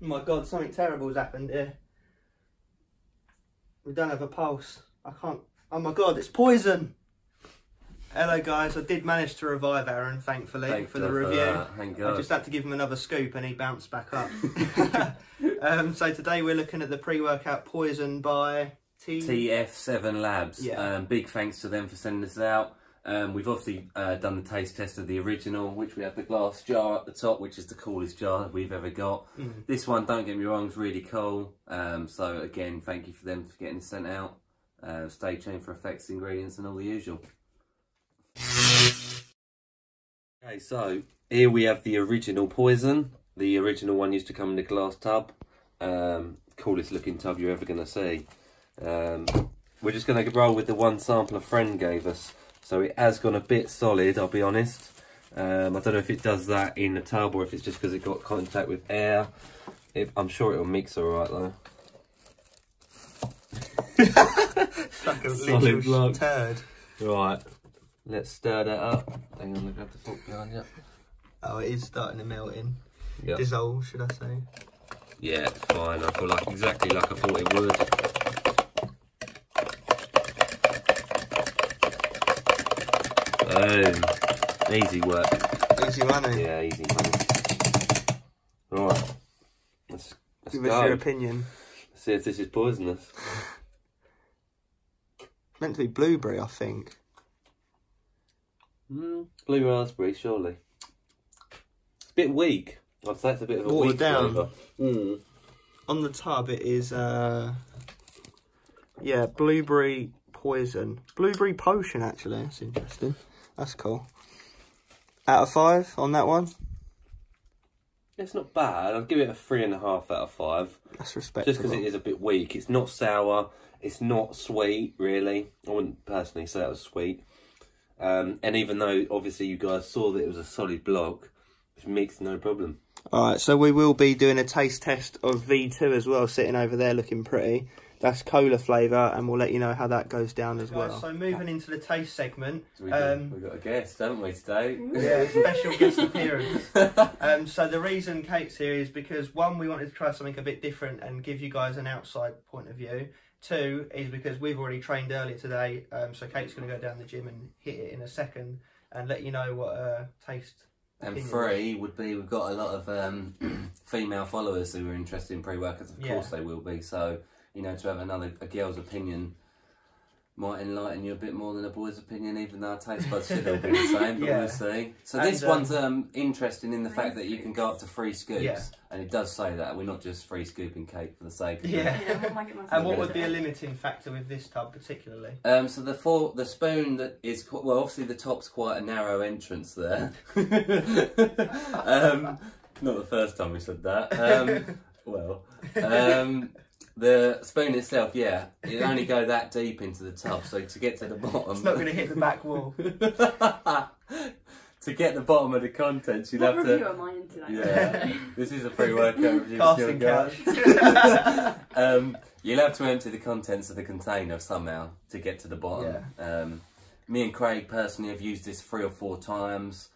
Oh my god, something terrible has happened here. We don't have a pulse. I can't. Oh my god, it's poison! Hello guys, I did manage to revive Aaron, thankfully, for the review. Thank God. I just had to give him another scoop and he bounced back up. So today we're looking at the pre-workout Poised by TF7 Labs. Yeah. Big thanks to them for sending this out. We've obviously done the taste test of the original, which we have the glass jar at the top, which is the coolest jar we've ever got. This one, don't get me wrong, is really cool. So again, thank you for them for getting this sent out. Stay tuned for effects, ingredients and all the usual. Okay, so here we have the original Poised. The original one used to come in the glass tub. Coolest looking tub you're ever going to see. We're just going to roll with the one sample a friend gave us. So it has gone a bit solid, I'll be honest. I don't know if it does that in the tub or if it's just because it got contact with air. I'm sure it'll mix alright though. It's like a Solid literal block. turd. Right, let's stir that up. Hang on, I'll grab the fork behind you. Oh, it is starting to melt in. Yep. Dissolve, should I say? Yeah, it's fine. I feel like exactly like I thought it would. Boom. Easy work. Easy money. Yeah, easy money. Right. Let's Give go. us your opinion. Let's see if this is poisonous. It's meant to be blueberry, I think. Blue raspberry, surely. It's a bit weak. I'd say it's a bit of a Watered weak down. flavour. On the tub it is, yeah, blueberry poison. Blueberry potion, actually. That's interesting. That's cool. Out of 5 on that one? It's not bad. I'd give it a 3.5 out of 5. That's respectable. Just because it is a bit weak. It's not sour. It's not sweet, really. I wouldn't personally say it was sweet. And even though, obviously, you guys saw that it was a solid block, it's mixed, no problem. Alright, so we will be doing a taste test of V2 as well, sitting over there looking pretty. That's cola flavour, and we'll let you know how that goes down as well. So moving into the taste segment. We've got a guest, haven't we, today? Yeah, special guest appearance. So the reason Kate's here is because, one, we wanted to try something a bit different and give you guys an outside point of view. 2 is because we've already trained earlier today, so Kate's going to go down the gym and hit it in a second and let you know what taste. And 3 would be, we've got a lot of female followers who are interested in pre-workouts. Of course they will be. So, you know, to have a girl's opinion might enlighten you a bit more than a boy's opinion, even though our taste buds should all be the same, but we'll see. So this one's interesting in the fact that you can go up to 3 scoops, and it does say that. We're not just free scooping cake for the sake of it. And what would be a limiting factor with this tub particularly? So the spoon that is, well, obviously the top's quite a narrow entrance there. Not the first time we said that. The spoon itself, yeah, it only go that deep into the tub, so to get to the bottom... It's not going to hit the back wall. To get the bottom of the contents, you'd have to... What review am I in today? Yeah, this is a pre-workout review. Casting couch. You'll have to empty the contents of the container somehow to get to the bottom. Yeah. Me and Craig personally have used this 3 or 4 times.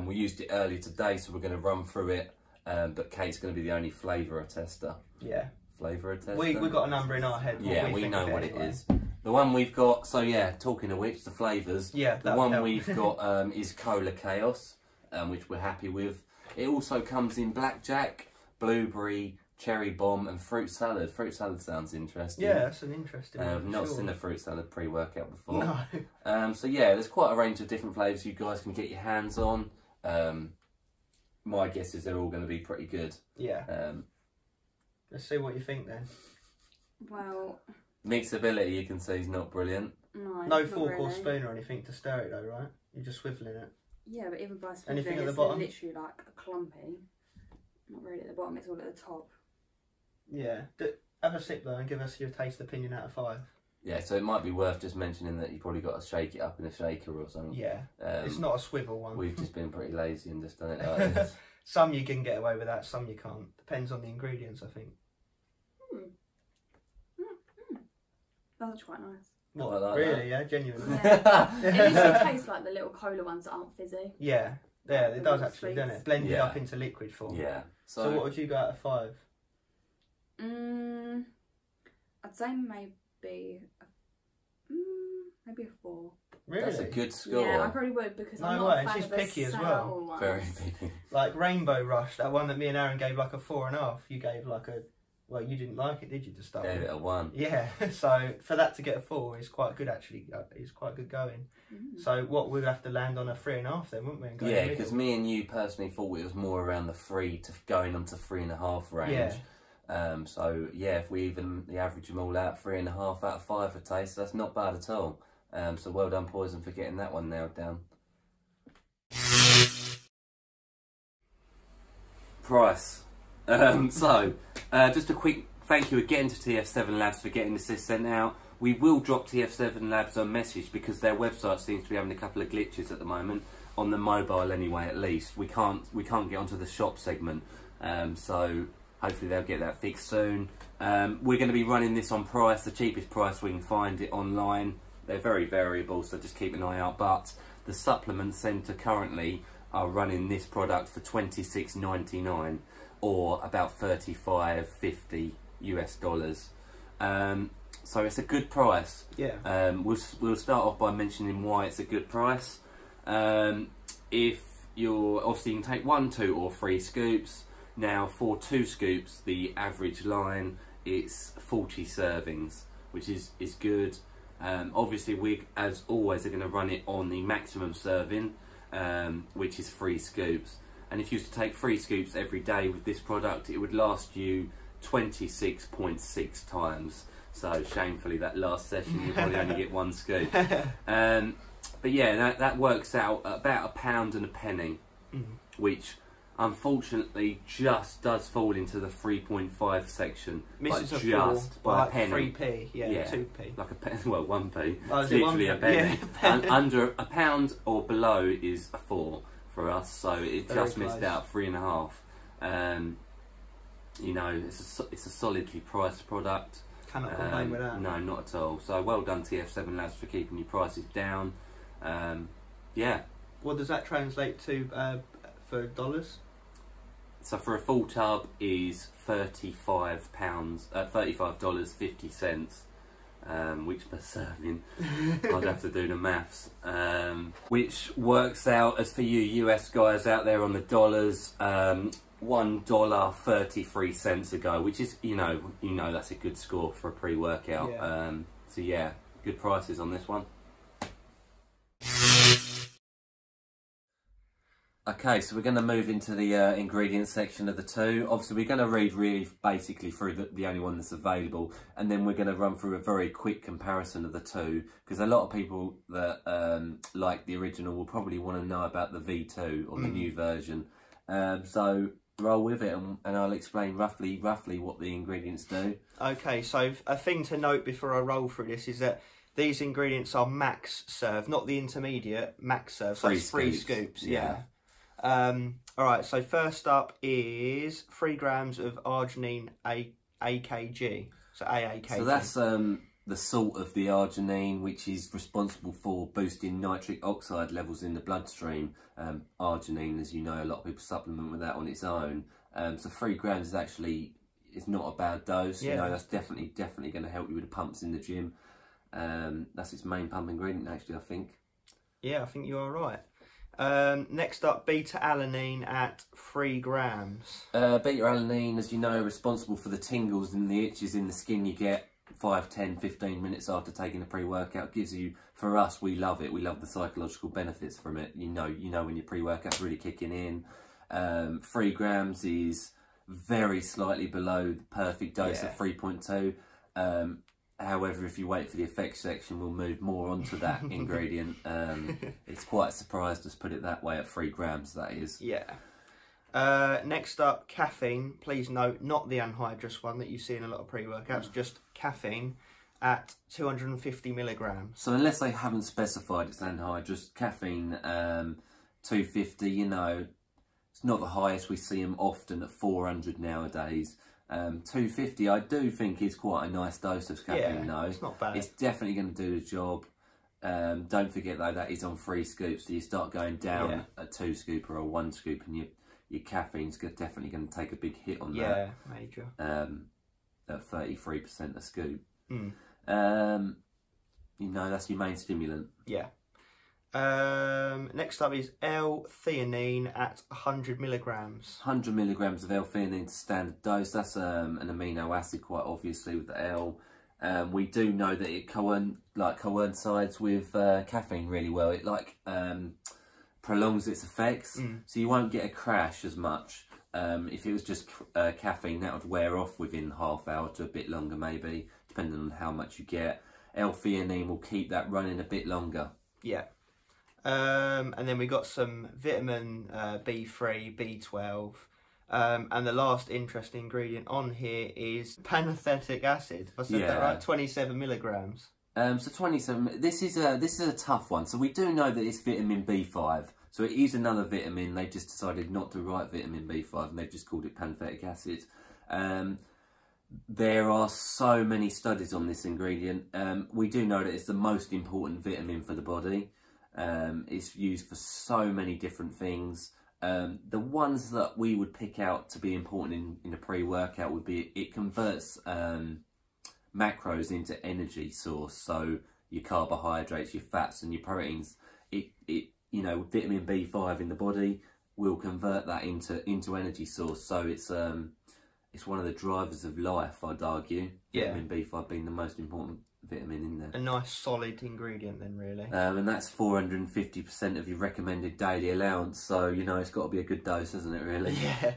We used it earlier today, so we're going to run through it. But Kate's going to be the only flavourer tester. Yeah. Flavourer tester? We've got a number in our head. Yeah, we know what it is. The one we've got, so yeah, talking of which, the flavours. Yeah, the one we've got is Cola Chaos, which we're happy with. It also comes in blackjack, blueberry, cherry bomb, and fruit salad. Fruit salad sounds interesting. Yeah, that's an interesting one. I've not seen a fruit salad pre-workout before. No. So yeah, there's quite a range of different flavours you guys can get your hands on. My guess is they're all going to be pretty good. Yeah. Let's see what you think then. Well, mixability, you can see, is not brilliant. No fork or spoon or anything to stir it though, right? You're just swiveling it. Yeah, but even by swiveling, anything at the it's bottom? literally like a clumpy. Not really at the bottom, it's all at the top. Yeah. Have a sip though and give us your taste opinion out of 5. Yeah, so it might be worth just mentioning that you probably got to shake it up in a shaker or something. Yeah. It's not a swivel one. We've just been pretty lazy and just done it like this. Some you can get away with that, some you can't. Depends on the ingredients, I think. That was quite nice. What, like really? Yeah, genuinely. Yeah. It literally tastes like the little cola ones that aren't fizzy. Yeah, it does actually, doesn't it? Blended up into liquid form. Yeah. So what would you go out of 5? I'd say maybe maybe a 4. Really? That's a good score. Yeah, I probably would because I'm No not way, a fan she's of the picky as sour well. ones. Very picky. Like Rainbow Rush, that one that me and Aaron gave like a 4.5. You gave like a, well, you didn't like it, did you, to start Gave with? it a 1. Yeah, so for that to get a 4 is quite good actually. It's quite good going. So what, we'd have to land on a 3.5 then, wouldn't we? And go in Yeah, the because middle. me and you personally thought it was more around the 3 to going on to 3.5 range. Yeah. So yeah, if we even average them all out, 3.5 out of 5 for taste, that's not bad at all. So well done, Poison, for getting that one nailed down. Price. Just a quick thank you again to TF7 Labs for getting this sent out. We will drop TF7 Labs a message because their website seems to be having a couple of glitches at the moment, on the mobile anyway at least. We can't get onto the shop segment, so hopefully they'll get that fixed soon. We're going to be running this on price, the cheapest price we can find it online. They're very variable, so just keep an eye out. But the supplement centre currently are running this product for $26.99 or about $35.50 US. So it's a good price. Yeah. We'll start off by mentioning why it's a good price. If you're obviously, you can take 1, 2 or 3 scoops. Now for 2 scoops, the average line, it's 40 servings, which is good. Obviously we, as always, are going to run it on the maximum serving, which is 3 scoops. And if you used to take 3 scoops every day with this product, it would last you 26.6 times. So shamefully, that last session you probably only get 1 scoop. But yeah, that works out at about £1 and a penny, which unfortunately just does fall into the 3.5 section. Misses like a just 4 by like a penny. 3p, yeah, 2p. Like a penny, well, 1p. Oh, It's is it literally 1p? a penny. Yeah. Under £1 or below is a 4 for us, so it Very just missed close. out 3.5. You know, it's a solidly priced product. Cannot complain with that. No, not at all. So well done, TF7 Labs, for keeping your prices down. Yeah. What does that translate to for dollars? So for a full tub is $35.50, which per serving, I'd have to do the maths. Which works out, as for you US guys out there on the dollars, $1.33 a go, which is, you know that's a good score for a pre-workout. Yeah. So yeah, good prices on this one. Okay, so we're going to move into the ingredients section of the 2. Obviously, we're going to read really basically through the only one that's available, and then we're going to run through a very quick comparison of the 2, because a lot of people that like the original will probably want to know about the V2 or the new version. So roll with it, and I'll explain roughly what the ingredients do. Okay, so a thing to note before I roll through this is that these ingredients are max serve, not the intermediate, max serve. So it's 3 scoops, yeah. Alright, so first up is 3 grams of arginine AKG. So AAKG. So that's the salt of the arginine, which is responsible for boosting nitric oxide levels in the bloodstream. Arginine, as you know, a lot of people supplement with that on its own. So 3 grams is actually not a bad dose. Yeah. You know, that's definitely going to help you with the pumps in the gym. That's its main pump ingredient, actually, I think. Yeah, I think you are right. Next up, beta-alanine at 3 grams. Beta-alanine, as you know, responsible for the tingles and the itches in the skin you get 5, 10, 15 minutes after taking a pre-workout. Gives you, for us, we love it. We love the psychological benefits from it. You know when your pre-workout's really kicking in. 3 grams is very slightly below the perfect dose of 3.2. However, if you wait for the effects section, we'll move more onto that ingredient. It's quite a surprise, just put it that way, at 3 grams, that is. Yeah. Next up, caffeine. Please note, not the anhydrous one that you see in a lot of pre-workouts, just caffeine at 250 milligrams. So unless they haven't specified it's anhydrous, caffeine, 250, you know, it's not the highest. We see them often at 400 nowadays. 250 I do think is quite a nice dose of caffeine, though. It's not bad. It's definitely going to do the job. Don't forget though, that is on 3 scoops, so you start going down a 2 scoop or a 1 scoop, and your caffeine's definitely going to take a big hit on that. Yeah, major. at 33% a scoop. Mm. You know, that's your main stimulant. Yeah. Next up is L-theanine at 100 milligrams. 100 milligrams of L-theanine to standard dose. That's an amino acid, quite obviously, with the L. We do know that it coincides with caffeine really well. It prolongs its effects, so you won't get a crash as much. If it was just caffeine, that would wear off within half hour to a bit longer, maybe, depending on how much you get. L-theanine will keep that running a bit longer. Yeah. And then we got some vitamin B3, B12. And the last interesting ingredient on here is pantothenic acid. I said that right? 27 milligrams. So 27. This is a tough one. So we do know that it's vitamin B5. So it is another vitamin. They just decided not to write vitamin B5, and they've just called it pantothenic acid. There are so many studies on this ingredient. We do know that it's the most important vitamin for the body. It's used for so many different things. The ones that we would pick out to be important in a pre-workout would be it converts macros into energy source. So your carbohydrates, your fats, and your proteins. You know, vitamin B5 in the body will convert that into energy source. So it's one of the drivers of life, I'd argue. Yeah. Vitamin B5 being the most important vitamin in there. A nice solid ingredient then, really. And that's 450% of your recommended daily allowance. So, you know, it's got to be a good dose, hasn't it, really? Yeah.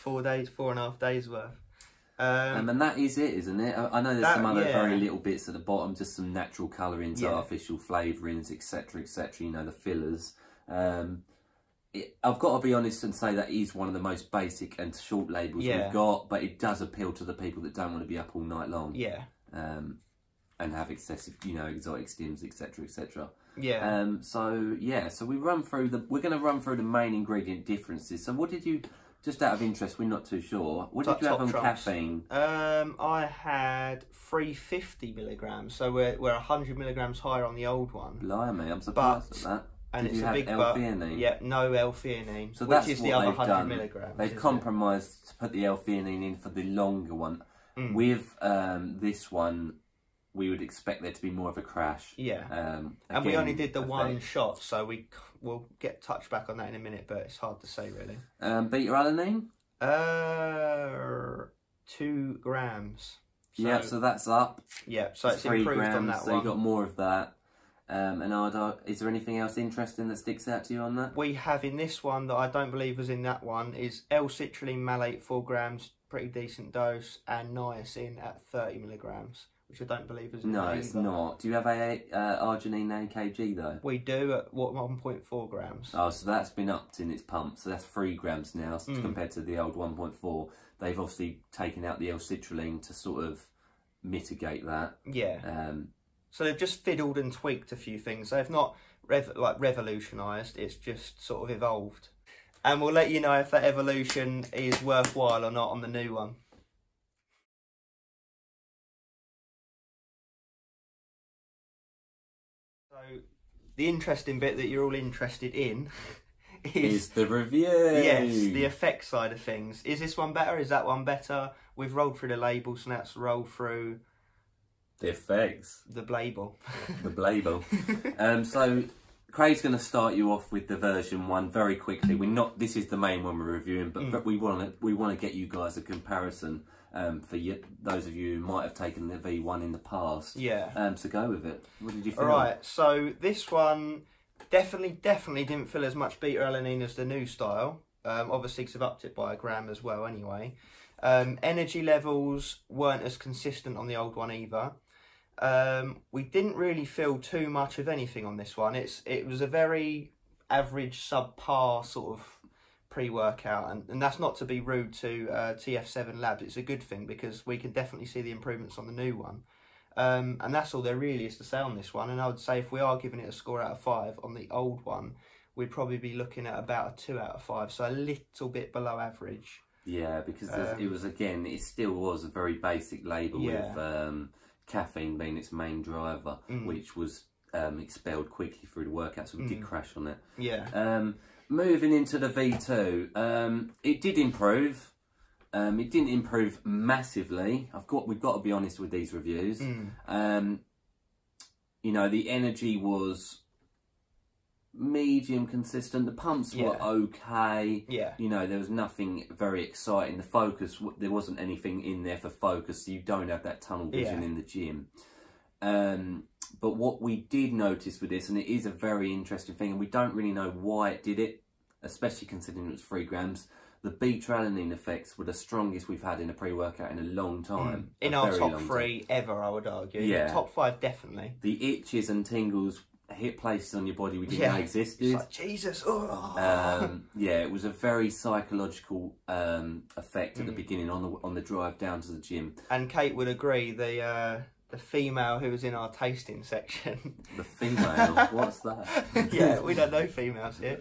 4.5 days worth. And that is it, isn't it? I know there's some other very little bits at the bottom, just some natural colourings, artificial flavourings, etc, etc, you know, the fillers. I've got to be honest and say that is one of the most basic and short labels we've got, but it does appeal to the people that don't want to be up all night long. Yeah. And have excessive, you know, exotic stims, etc, etc. Yeah. So we're going to run through the main ingredient differences. So what did you... Just out of interest, we're not too sure. What did you have on caffeine? I had 350 milligrams, so we're 100 milligrams higher on the old one. Blimey, I'm surprised at that. And it's a big L-theanine? Yeah, no L-theanine, so which is the other 100 milligrams. They've compromised to put the L-theanine in for the longer one. With this one, we would expect there to be more of a crash. Yeah. And we only did the one shot, so we'll get touched back on that in a minute, but it's hard to say, really. Beta-alanine? 2 grams. So, so that's up. Yeah, so it's 3 improved grams, on that one. So you got more of that. And is there anything else interesting that sticks out to you on that? We have in this one that I don't believe was in that one is L-citrulline malate 4 grams, pretty decent dose, and niacin at 30 milligrams. Which I don't believe is in No, it's not. Do you have arginine AKG though? We do at 1.4 grams. Oh, so that's been upped in its pump. So that's 3 grams now compared to the old 1.4. They've obviously taken out the L-citrulline to sort of mitigate that. Yeah. So they've just fiddled and tweaked a few things. They've not revolutionised. It's just sort of evolved. And we'll let you know if that evolution is worthwhile or not on the new one. So, the interesting bit that you're all interested in is the review. Yes, the effect side of things. Is this one better? Is that one better? We've rolled through the labels, so now let's roll through the effects. The label. The label. So Craig's going to start you off with the version 1 very quickly. This is the main one we're reviewing, but we want to get you guys a comparison. For those of you who might have taken the V1 in the past. Yeah. So go with it. What did you feel? Alright, so this one definitely didn't feel as much beta-alanine as the new style. Obviously, because I've upped it by 1 gram as well anyway. Energy levels weren't as consistent on the old one either. We didn't really feel too much of anything on this one. It was a very average, subpar sort of pre-workout, and that's not to be rude to TF7 Labs. It's a good thing because we can definitely see the improvements on the new one, and that's all there really is to say on this one. And I would say if we are giving it a score out of 5 on the old one, we'd probably be looking at about a 2 out of 5, so a little bit below average. Yeah, because it still was a very basic label with caffeine being its main driver, which was expelled quickly through the workout, so we did crash on it. Yeah. Moving into the V2, it did improve. It didn't improve massively. We've got to be honest with these reviews. You know, the energy was medium consistent. The pumps were okay. Yeah. You know, there was nothing very exciting. The focus, there wasn't anything in there for focus. So you don't have that tunnel vision in the gym. But what we did notice with this, and it is a very interesting thing, and we don't really know why it did it, especially considering it was 3 grams. The beta-alanine effects were the strongest we've had in a pre-workout in a long time. In our top 3 ever, I would argue. Yeah. Top 5, definitely. The itches and tingles hit places on your body we didn't know existed. It's like, Jesus, oh. Yeah, it was a very psychological effect at the beginning on the drive down to the gym. And Kate would agree, the female who was in our tasting section. The female? What's that? Yeah, we don't know females here.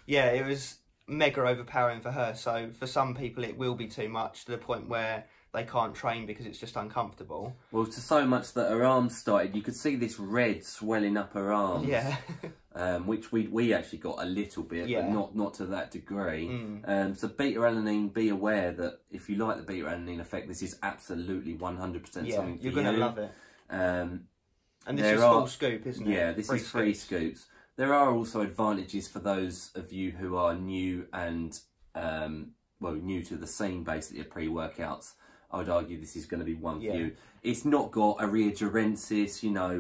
Yeah, it was mega overpowering for her. So for some people it will be too much, to the point where they can't train because it's just uncomfortable. Well, to so much that her arms started, you could see this red swelling up her arms. Yeah. Which we actually got a little bit, but not to that degree. So beta-alanine, be aware that if you like the beta-alanine effect, this is absolutely 100% something for you. You're going to love it. And this is full scoop, isn't it? Yeah, this is 3 scoops. There are also advantages for those of you who are new and, well, new to the scene, basically, of pre-workouts. I would argue this is going to be one for you. It's not got a reagerensis, you know,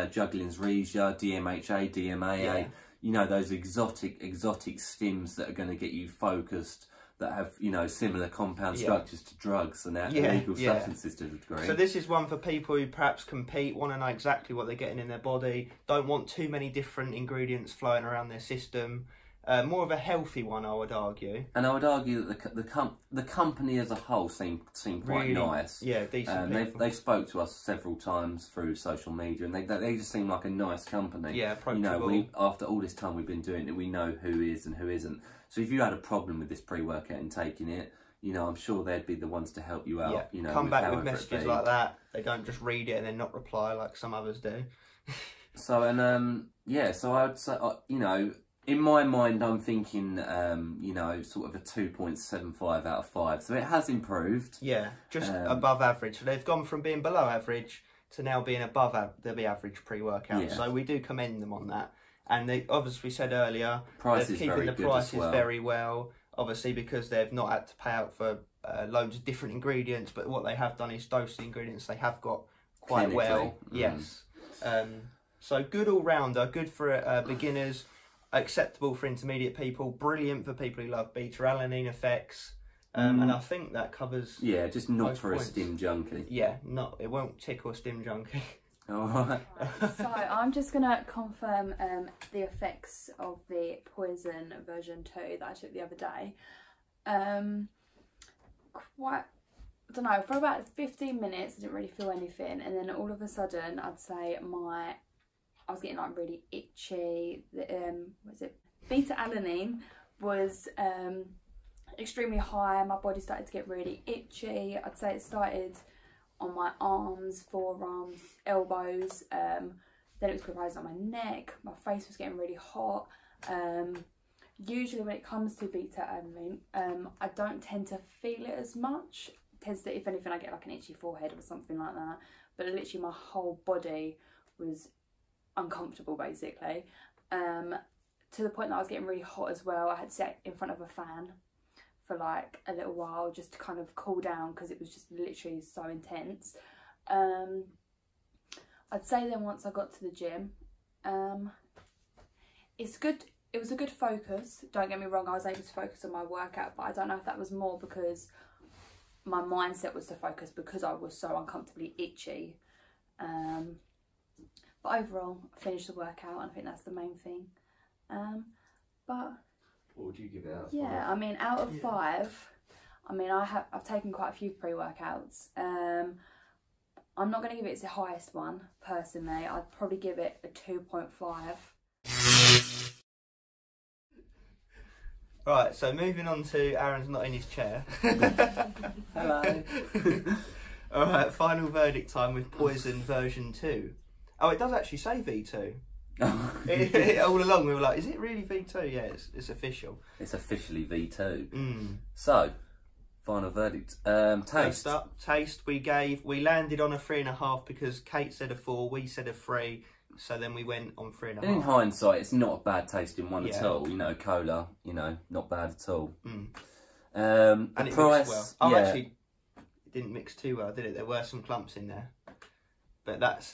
Jugglin's Regia, DMHA, DMAA, you know, those exotic stims that are going to get you focused, that have, you know, similar compound structures to drugs and illegal substances to a degree. So this is one for people who perhaps compete, want to know exactly what they're getting in their body, don't want too many different ingredients flowing around their system. More of a healthy one, I would argue. And I would argue that the company as a whole seem quite really nice. Yeah, decent people. They've spoke to us several times through social media, and they just seem like a nice company. Yeah, approachable. You know, after all this time we've been doing it, we know who is and who isn't. So if you had a problem with this pre-workout and taking it, you know, I'm sure they'd be the ones to help you out. Yeah. You know, come back with messages like that. They don't just read it and then not reply like some others do. So so I would say, you know, in my mind, I'm thinking, you know, sort of a 2.75 out of 5. So it has improved. Yeah, just above average. So they've gone from being below average to now being above the average pre-workout. Yeah. So we do commend them on that. And they, obviously, we said earlier, they're keeping the prices very well. Obviously, because they've not had to pay out for loads of different ingredients. But what they have done is dose the ingredients they have got quite well. Yes. So good all-rounder, good for beginners. Acceptable for intermediate people, brilliant for people who love beta-alanine effects, and I think that covers. Yeah, just not for points. A stim junkie. Yeah, it won't tickle a stim junkie. All right. So I'm just gonna confirm the effects of the Poison version 2 that I took the other day. I don't know, for about 15 minutes I didn't really feel anything, and then all of a sudden I'd say I was getting like really itchy. Beta-alanine was extremely high. My body started to get really itchy. I'd say it started on my arms, forearms, elbows. Then it was rising on my neck. My face was getting really hot. Usually when it comes to beta-alanine, I don't tend to feel it as much. It tends to, if anything, I get like an itchy forehead or something like that. But literally my whole body was uncomfortable, basically, to the point that I was getting really hot as well. I had to sit in front of a fan for like a little while just to kind of cool down because it was just literally so intense. I'd say then once I got to the gym, it's good. It was a good focus, don't get me wrong. I was able to focus on my workout, but I don't know if that was more because my mindset was to focus because I was so uncomfortably itchy. But overall, I finished the workout, and I think that's the main thing. But what would you give it out? Yeah, I mean, out of 5, I mean, I've taken quite a few pre-workouts. I'm not going to give it the highest one personally. I'd probably give it a 2.5. Right, so moving on to Aaron's not in his chair. Hello. All right, final verdict time with Poison version 2. Oh, it does actually say V2. All along we were like, is it really V2? Yeah, it's official. It's officially V2. So, Final verdict. First Taste. up, taste. We landed on a 3.5 because Kate said a 4, we said a 3. So then we went on 3.5. And in hindsight, it's not a bad tasting one Yeah. at all. You know, cola, you know, not bad at all. Mm. The And it price, mixed well. Oh, yeah. actually, it didn't mix too well, did it? There were some clumps in there. But that's...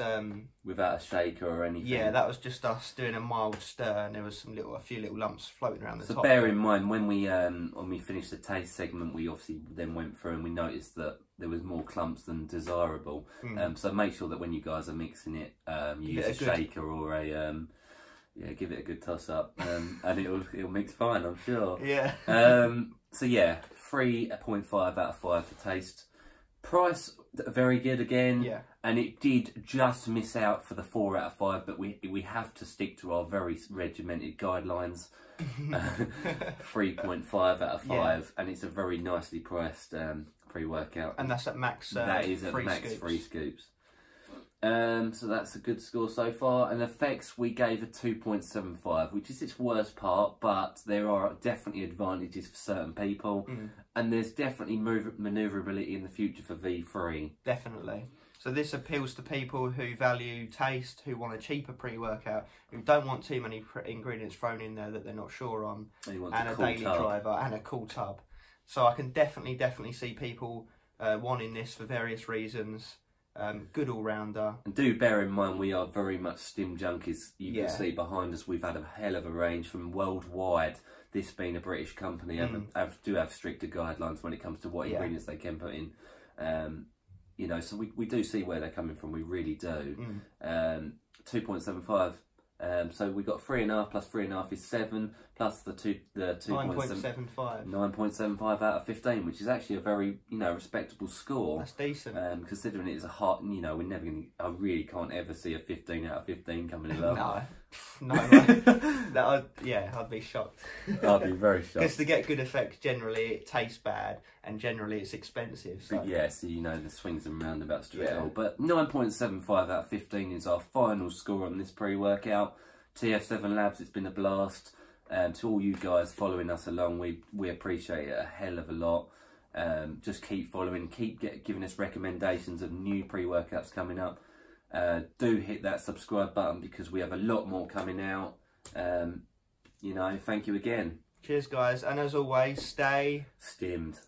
without a shaker or anything. yeah, that was just us doing a mild stir, and there was a few little lumps floating around the So top. bear in mind, when we finished the taste segment, we obviously then went through and we noticed that there was more clumps than desirable. So make sure that when you guys are mixing it, you use a shaker or a yeah, give it a good toss up, and it'll mix fine, I'm sure. Yeah. So yeah, 3.5 out of 5 for taste. Price, very good again. Yeah. And it did just miss out for the 4 out of 5, but we have to stick to our very regimented guidelines. 3.5 out of 5, yeah. And it's a very nicely priced pre-workout. And that's at max. That is at max 3 scoops. So that's a good score so far. And effects, we gave a 2.75, which is its worst part, but there are definitely advantages for certain people, and there's definitely manoeuvrability in the future for V3. Definitely. So this appeals to people who value taste, who want a cheaper pre-workout, who don't want too many ingredients thrown in there that they're not sure on, and a daily driver and a cool tub. So I can definitely see people wanting this for various reasons. Good all-rounder. And do bear in mind, we are very much stim junkies. You can see behind us, we've had a hell of a range from worldwide. This being a British company, do have stricter guidelines when it comes to what ingredients they can put in. You know, so we do see where they're coming from. We really do. 2.75. So we got 3.5 plus 3.5 is 7, plus the 2.75. 9.75 out of 15, which is actually a very, you know, respectable score. That's decent. Considering it is a hot, you know, we're never going to, I really can't ever see a 15 out of 15 coming along. No, I'd be shocked. I'd be very shocked. Because to get good effects, generally it tastes bad, and generally it's expensive. So. But yeah, so you know the swings and roundabouts to it all. But 9.75 out of 15 is our final score on this pre-workout. TF7 Labs, it's been a blast. To all you guys following us along, we appreciate it a hell of a lot. Just keep following, keep giving us recommendations of new pre-workouts coming up. Do hit that subscribe button because we have a lot more coming out. You know, thank you again. Cheers, guys, and as always, stay stimmed.